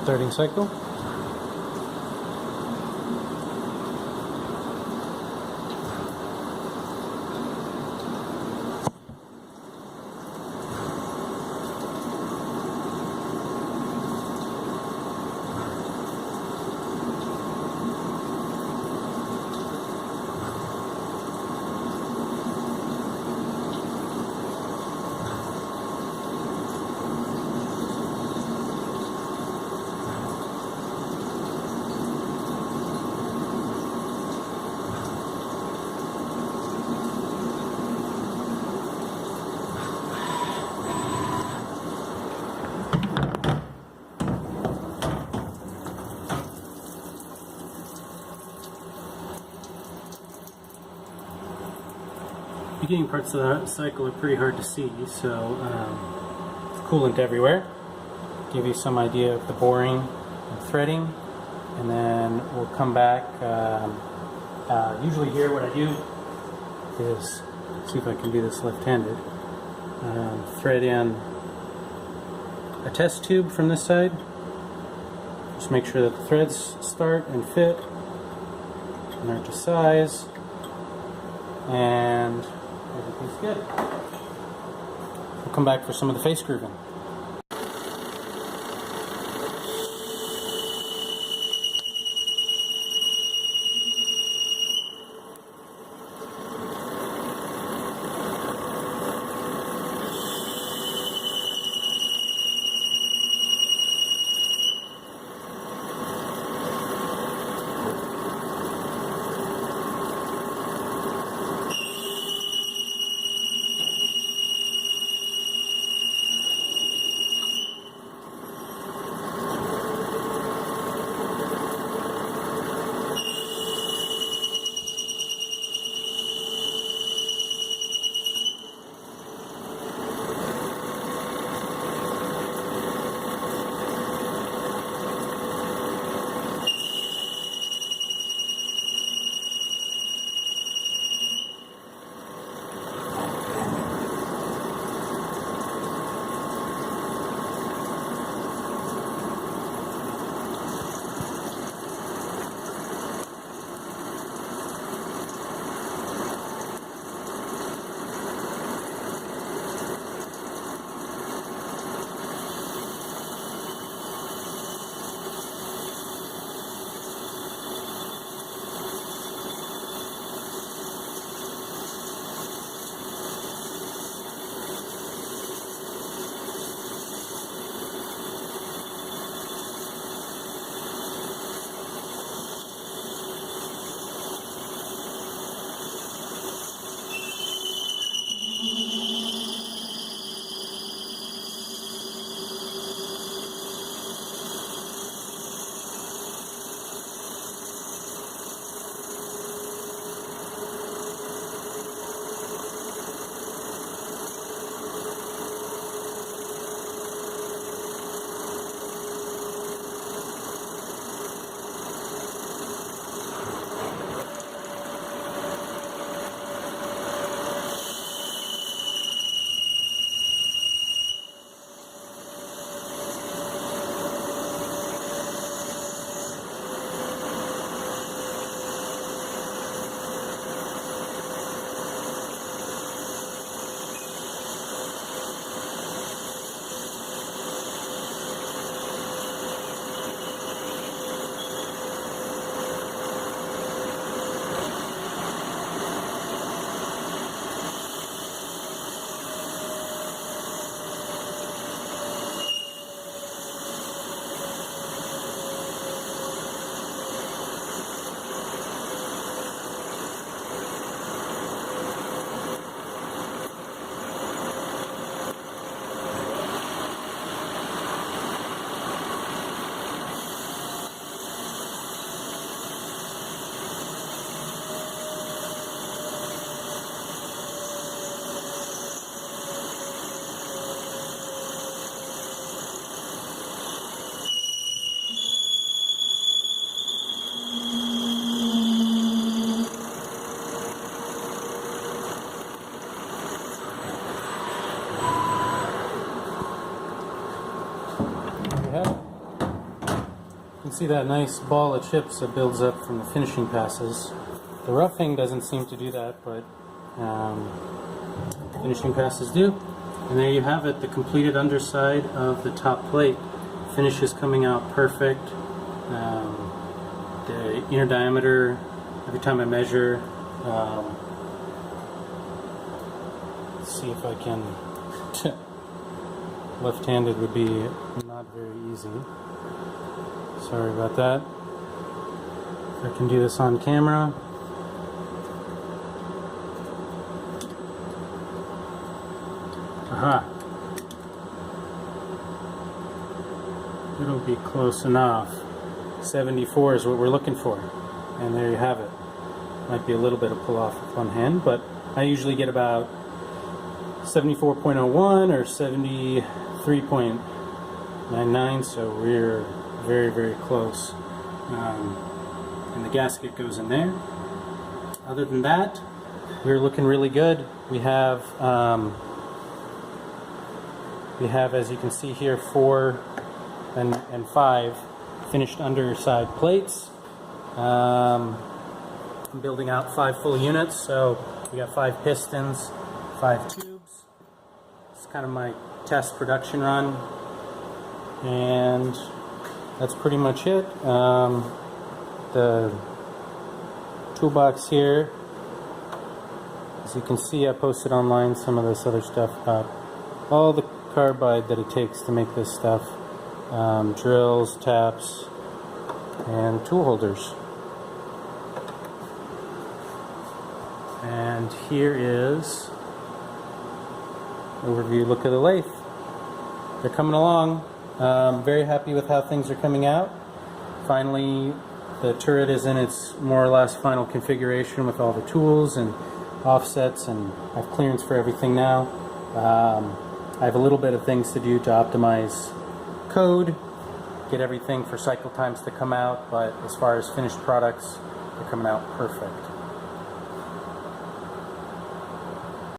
Starting cycle. Beginning parts of the cycle are pretty hard to see, so coolant everywhere. Give you some idea of the boring and threading, and then we'll come back. Usually here what I do is, see if I can do this left-handed, thread in a test tube from this side. Just make sure that the threads start and fit and are to size, and everything's good. We'll come back for some of the face grooving. can see that nice ball of chips that builds up from the finishing passes. The roughing doesn't seem to do that, but finishing passes do. And there you have it, the completed underside of the top plate. Finish is coming out perfect. The inner diameter, every time I measure, let's see if I can, left-handed would be not very easy. Sorry about that. If I can do this on camera. Aha! It'll be close enough. 74 is what we're looking for. And there you have it. Might be a little bit of pull off with one hand, but I usually get about 74.01 or 73.99, so we're very, very close. And the gasket goes in there. Other than that, we're looking really good. We have, as you can see here, 4 and 5 finished underside plates. I'm building out 5 full units, so we got 5 pistons, 5 tubes. It's kind of my test production run, and that's pretty much it. The toolbox here, as you can see, I posted online some of this other stuff about all the carbide that it takes to make this stuff. Drills, taps, and tool holders. And here is overview look of the lathe. They're coming along. Very happy with how things are coming out. Finally, the turret is in its more or less final configuration with all the tools and offsets, and I have clearance for everything now. I have a little bit of things to do to optimize code, get everything for cycle times to come out, but as far as finished products, they're coming out perfect.